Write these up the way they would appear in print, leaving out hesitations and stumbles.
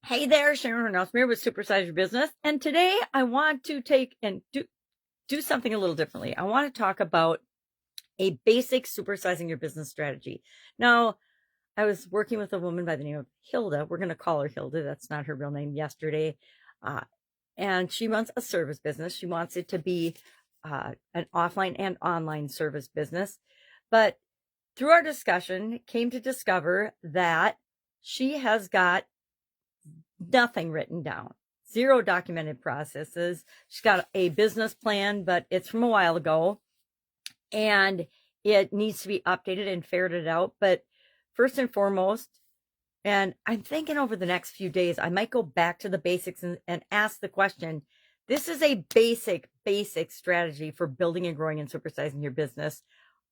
Hey there, Sharon Horne-Ellstrom here with Supersize Your Business. And today I want to take and do something a little differently. I want to talk about a basic supersizing your business strategy. Now, I was working with a woman by the name of Hilda. We're going to call her Hilda. That's not her real name yesterday. Uh, and she runs a service business. She wants it to be an offline and online service business. But through our discussion, came to discover that she has got nothing written down, zero documented processes. She's got a business plan, but it's from a while ago and it needs to be updated and ferreted out. But first and foremost, and I'm thinking over the next few days, I might go back to the basics and ask the question. This is a basic strategy for building and growing and supersizing your business.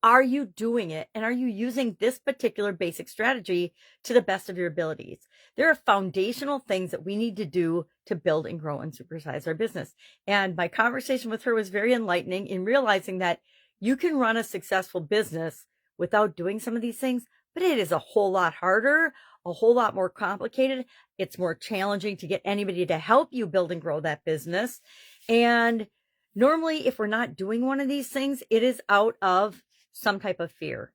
Are you doing it? And are you using this particular basic strategy to the best of your abilities? There are foundational things that we need to do to build and grow and supersize our business. And my conversation with her was very enlightening in realizing that you can run a successful business without doing some of these things, but it is a whole lot harder, a whole lot more complicated. It's more challenging to get anybody to help you build and grow that business. And normally, if we're not doing one of these things, it is out of some type of fear.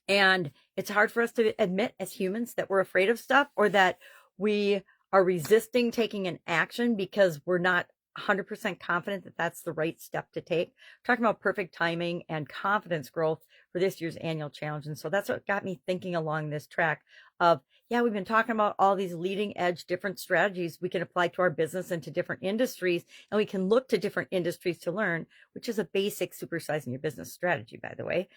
And it's hard for us to admit as humans that we're afraid of stuff or that we are resisting taking an action because we're not 100% confident that that's the right step to take. We're talking about perfect timing and confidence growth for this year's annual challenge. And so that's what got me thinking along this track of, yeah, we've been talking about all these leading edge different strategies we can apply to our business and to different industries, and we can look to different industries to learn, which is a basic supersizing your business strategy, by the way.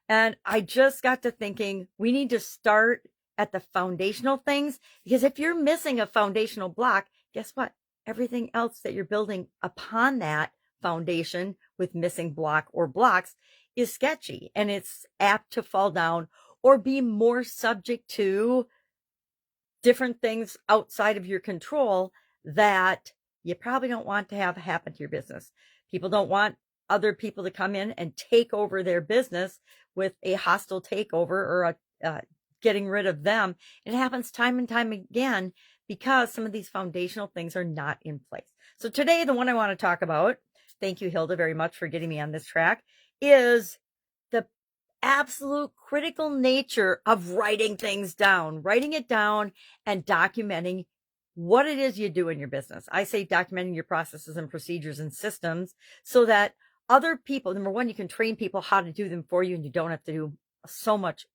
And I just got to thinking we need to start at the foundational things, because if you're missing a foundational block, guess what? Everything else that you're building upon that foundation with missing block or blocks is sketchy, and it's apt to fall down or be more subject to different things outside of your control that you probably don't want to have happen to your business. People don't want other people to come in and take over their business with a hostile takeover or getting rid of them. It happens time and time again because some of these foundational things are not in place. So today, the one I want to talk about, thank you, Hilda, very much for getting me on this track, is the absolute critical nature of writing things down, writing it down and documenting what it is you do in your business. I say documenting your processes and procedures and systems so that other people, number one, you can train people how to do them for you and you don't have to do so much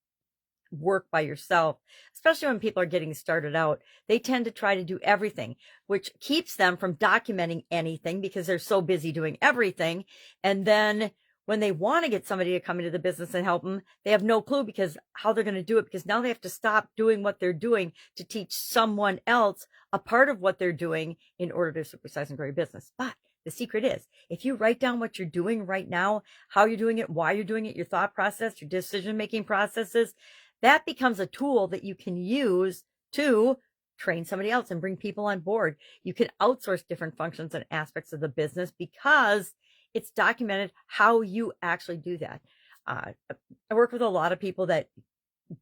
work by yourself, especially when people are getting started out. They tend to try to do everything, which keeps them from documenting anything because they're so busy doing everything. And then when they want to get somebody to come into the business and help them, they have no clue because how they're going to do it, because now they have to stop doing what they're doing to teach someone else a part of what they're doing in order to supersize and grow your business. But the secret is, if you write down what you're doing right now, how you're doing it, why you're doing it, your thought process, your decision-making processes, that becomes a tool that you can use to train somebody else and bring people on board. You can outsource different functions and aspects of the business because it's documented how you actually do that. I work with a lot of people that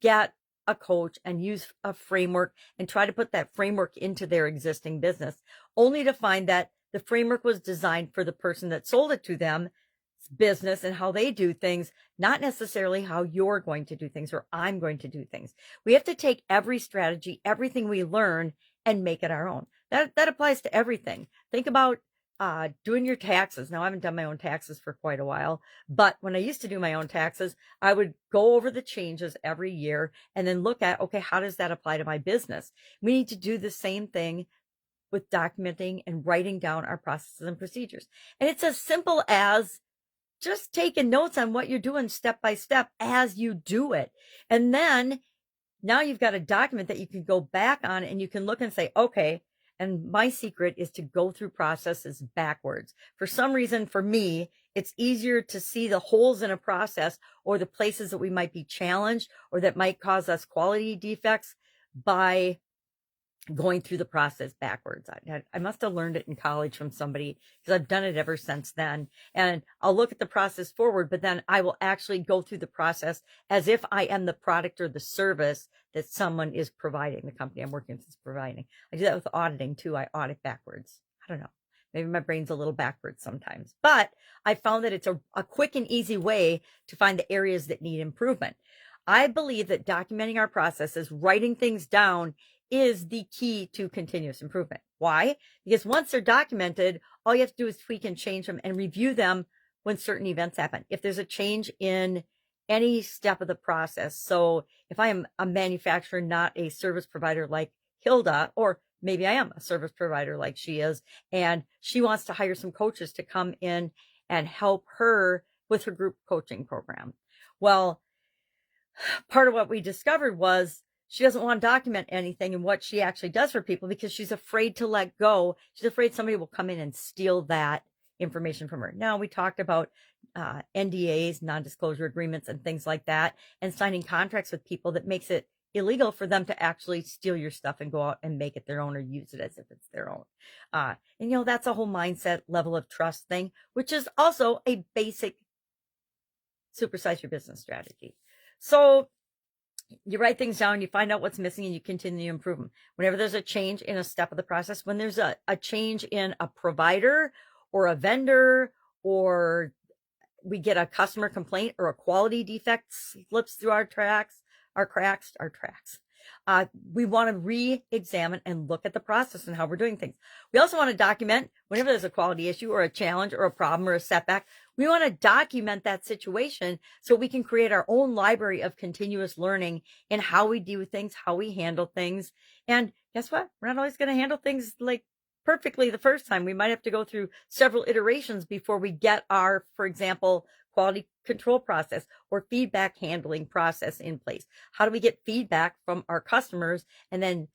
get a coach and use a framework and try to put that framework into their existing business, only to find that the framework was designed for the person that sold it to them business and how they do things, not necessarily how you're going to do things or I'm going to do things. We have to take every strategy, everything we learn, and make it our own. That applies to everything. Think about doing your taxes. Now, I haven't done my own taxes for quite a while, but when I used to do my own taxes, I would go over the changes every year and then look at, okay, how does that apply to my business? We need to do the same thing with documenting and writing down our processes and procedures. And it's as simple as just taking notes on what you're doing step by step as you do it. And then now you've got a document that you can go back on and you can look and say, okay, and my secret is to go through processes backwards. For some reason, for me, it's easier to see the holes in a process or the places that we might be challenged or that might cause us quality defects by going through the process backwards. I must have learned it in college from somebody, because I've done it ever since then. And I'll look at the process forward, but then I will actually go through the process as if I am the product or the service that someone is providing, the company I'm working with is providing. I do that with auditing too. I audit backwards. I don't know. Maybe my brain's a little backwards sometimes, but I found that it's a quick and easy way to find the areas that need improvement. I believe that documenting our processes, writing things down, is the key to continuous improvement. Why? Because once they're documented, all you have to do is tweak and change them and review them when certain events happen. If there's a change in any step of the process. So if I am a manufacturer, not a service provider like Hilda, or maybe I am a service provider like she is, and she wants to hire some coaches to come in and help her with her group coaching program. Well, part of what we discovered was she doesn't want to document anything and what she actually does for people because she's afraid to let go. She's afraid somebody will come in and steal that information from her. Now, we talked about NDAs, non-disclosure agreements, and things like that, and signing contracts with people that makes it illegal for them to actually steal your stuff and go out and make it their own or use it as if it's their own. And that's a whole mindset level of trust thing, which is also a basic supersize your business strategy. So you write things down, you find out what's missing, and you continue to improve them. Whenever there's a change in a step of the process, when there's a change in a provider or a vendor, or we get a customer complaint or a quality defect slips through our cracks, we want to re-examine and look at the process and how we're doing things. We also want to document whenever there's a quality issue or a challenge or a problem or a setback. We want to document that situation so we can create our own library of continuous learning in how we do things, how we handle things. And guess what? We're not always going to handle things like perfectly the first time. We might have to go through several iterations before we get our, for example, quality control process or feedback handling process in place. How do we get feedback from our customers and then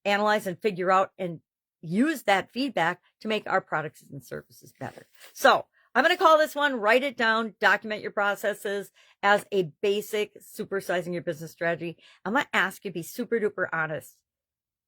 analyze and figure out and use that feedback to make our products and services better? So I'm going to call this one, write it down, document your processes as a basic supersizing your business strategy. I'm going to ask you to be super duper honest.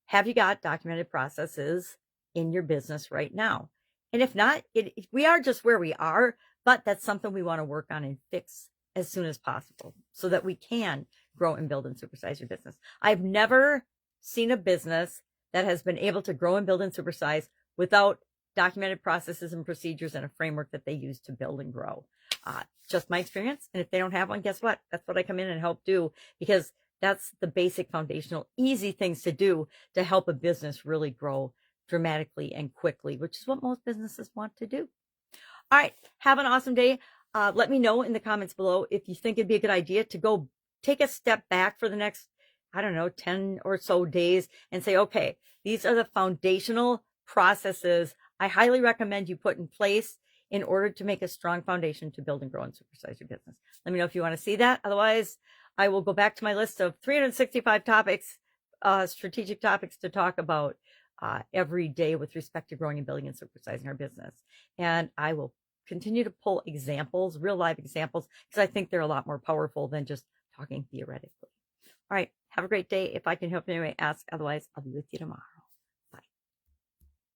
Have you got documented processes in your business right now? And if not, we are just where we are, but that's something we want to work on and fix as soon as possible so that we can grow and build and supersize your business. I've never seen a business that has been able to grow and build and supersize without documented processes and procedures and a framework that they use to build and grow. Just my experience. And if they don't have one, guess what? That's what I come in and help do, because that's the basic foundational, easy things to do to help a business really grow dramatically and quickly, which is what most businesses want to do. All right. Have an awesome day. Let me know in the comments below if you think it'd be a good idea to go take a step back for the next, 10 or so days and say, okay, these are the foundational processes I highly recommend you put in place in order to make a strong foundation to build and grow and supersize your business. Let me know if you want to see that. Otherwise, I will go back to my list of 365 topics, strategic topics to talk about every day with respect to growing and building and supersizing our business. And I will continue to pull examples, real live examples, because I think they're a lot more powerful than just talking theoretically. All right. Have a great day. If I can help in any way, ask. Otherwise, I'll be with you tomorrow.